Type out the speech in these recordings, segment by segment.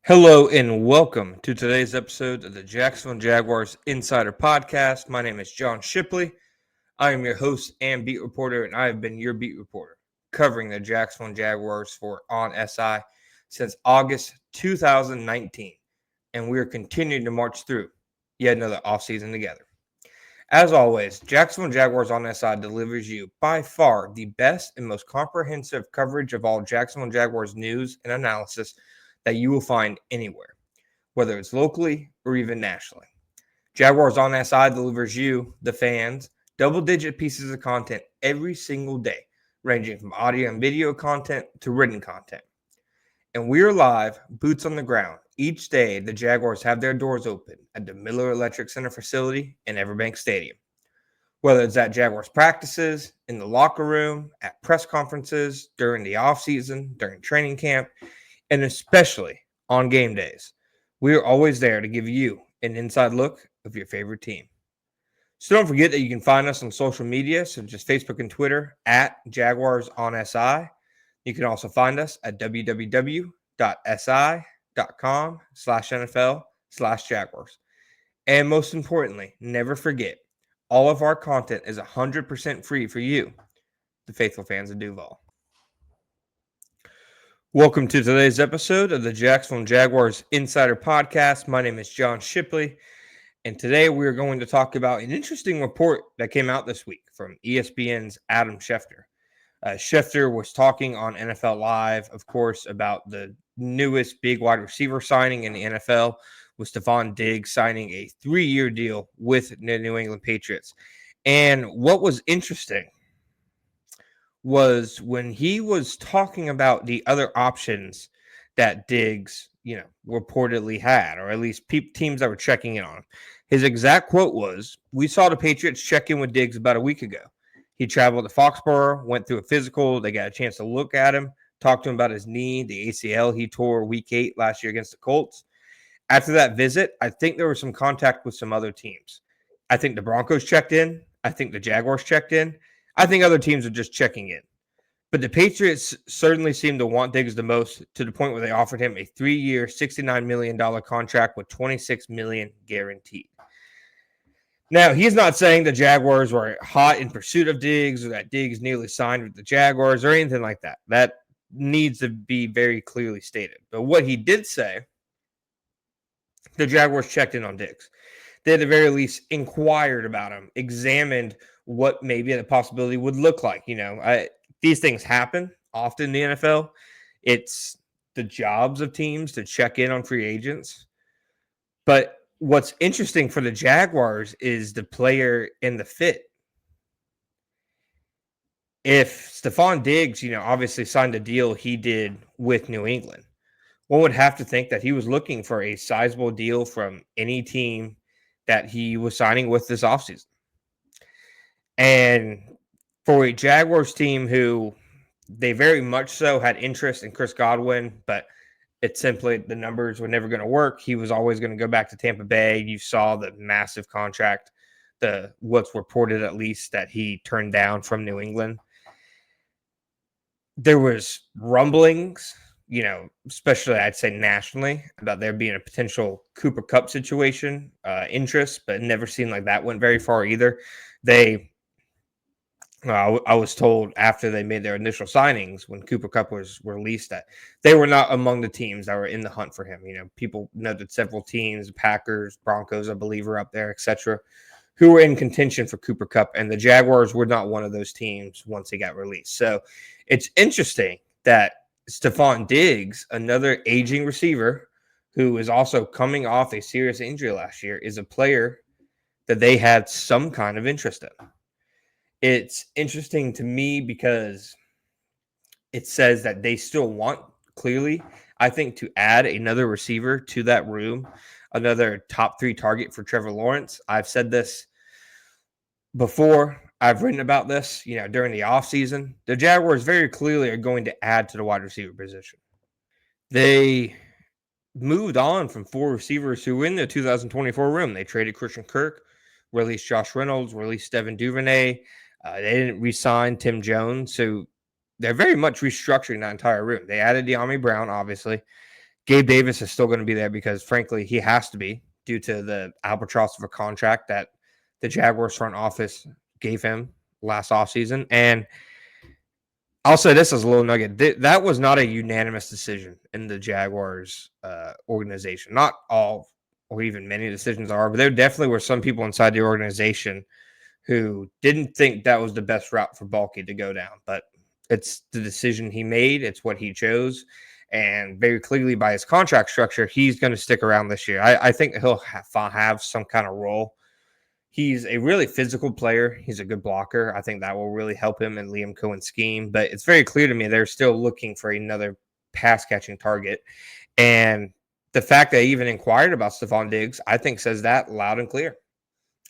Hello and welcome to today's episode of the Jacksonville Jaguars Insider Podcast. My name is John Shipley. I am your host and beat reporter, and I have been your beat reporter covering the Jacksonville Jaguars for On SI since August 2019, and we are continuing to march through yet another offseason together. As always, Jacksonville Jaguars On SI delivers you by far the best and most comprehensive coverage of all Jacksonville Jaguars news and analysis that you will find anywhere, whether it's locally or even nationally. Jaguars On SI delivers you, the fans, double-digit pieces of content every single day, ranging from audio and video content to written content. And we are live, boots on the ground. Each day, the Jaguars have their doors open at the Miller Electric Center facility in Everbank Stadium. Whether it's at Jaguars practices, in the locker room, at press conferences, during the offseason, during training camp, and especially on game days, we are always there to give you an inside look of your favorite team. So don't forget that you can find us on social media, such as Facebook and Twitter, at Jaguars On SI. You can also find us at www.si.com/NFL/Jaguars. And most importantly, never forget, all of our content is 100% free for you, the faithful fans of Duval. Welcome to today's episode of the Jacksonville Jaguars Insider Podcast. My name is John Shipley, and today we are going to talk about an interesting report that came out this week from ESPN's Adam Schefter. Schefter was talking on NFL Live, of course, about the newest big wide receiver signing in the NFL, with Stefon Diggs signing a 3-year deal with the New England Patriots. And what was interesting was when he was talking about the other options that Diggs, reportedly had, or at least teams that were checking in on him. His exact quote was, "We saw the Patriots check in with Diggs about a week ago. He traveled to Foxborough, went through a physical. They got a chance to look at him, talk to him about his knee, the ACL he tore week 8 last year against the Colts. After that visit, I think there was some contact with some other teams. I think the Broncos checked in. I think the Jaguars checked in. I think other teams are just checking in. But the Patriots certainly seem to want Diggs the most, to the point where they offered him a 3-year, $69 million contract with $26 million guaranteed." Now, he's not saying the Jaguars were hot in pursuit of Diggs or that Diggs nearly signed with the Jaguars or anything like that. That needs to be very clearly stated. But what he did say, the Jaguars checked in on Diggs. They at the very least inquired about him, examined what maybe the possibility would look like. These things happen often in the NFL. It's the jobs of teams to check in on free agents. But what's interesting for the Jaguars is the player and the fit. If Stefon Diggs, obviously signed a deal he did with New England, one would have to think that he was looking for a sizable deal from any team that he was signing with this offseason. And for a Jaguars team who they very much so had interest in Chris Godwin, but it's simply the numbers were never going to work. He was always going to go back to Tampa Bay. You saw the massive contract, what's reported at least, that he turned down from New England. There was rumblings, especially I'd say nationally, about there being a potential Cooper Kupp situation, interest, but it never seemed like that went very far either. I was told after they made their initial signings, when Cooper Kupp was released, that they were not among the teams that were in the hunt for him. People noted several teams, Packers, Broncos, I believe, are up there, etc., who were in contention for Cooper Kupp, and the Jaguars were not one of those teams once he got released. So it's interesting that Stefon Diggs, another aging receiver who is also coming off a serious injury last year, is a player that they had some kind of interest in. It's interesting to me because it says that they still want, clearly, I think, to add another receiver to that room, another top 3 target for Trevor Lawrence. I've said this before. I've written about this, during the offseason. The Jaguars very clearly are going to add to the wide receiver position. They moved on from 4 receivers who were in the 2024 room. They traded Christian Kirk, released Josh Reynolds, released Devin Duvernay. They didn't re-sign Tim Jones, so they're very much restructuring that entire room. They added De'Ami Brown, obviously, Gabe Davis is still going to be there because, frankly, he has to be due to the albatross of a contract that the Jaguars front office gave him last offseason. And I'll say this as a little nugget. That was not a unanimous decision in the Jaguars organization. Not all or even many decisions are, but there definitely were some people inside the organization who didn't think that was the best route for Balky to go down. But it's the decision he made. It's what he chose. And very clearly by his contract structure, he's going to stick around this year. I think he'll have some kind of role. He's a really physical player. He's a good blocker. I think that will really help him in Liam Cohen's scheme. But it's very clear to me they're still looking for another pass-catching target. And the fact that they even inquired about Stefon Diggs, I think says that loud and clear.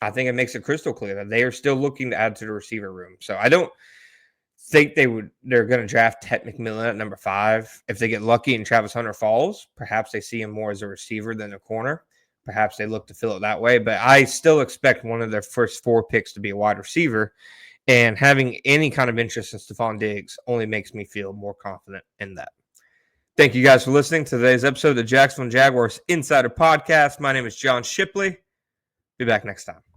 I think it makes it crystal clear that they are still looking to add to the receiver room. So I don't think they're going to draft Ted McMillan at number 5. If they get lucky and Travis Hunter falls, perhaps they see him more as a receiver than a corner. Perhaps they look to fill it that way. But I still expect one of their first 4 picks to be a wide receiver. And having any kind of interest in Stefon Diggs only makes me feel more confident in that. Thank you guys for listening to today's episode of the Jacksonville Jaguars Insider Podcast. My name is John Shipley. Be back next time.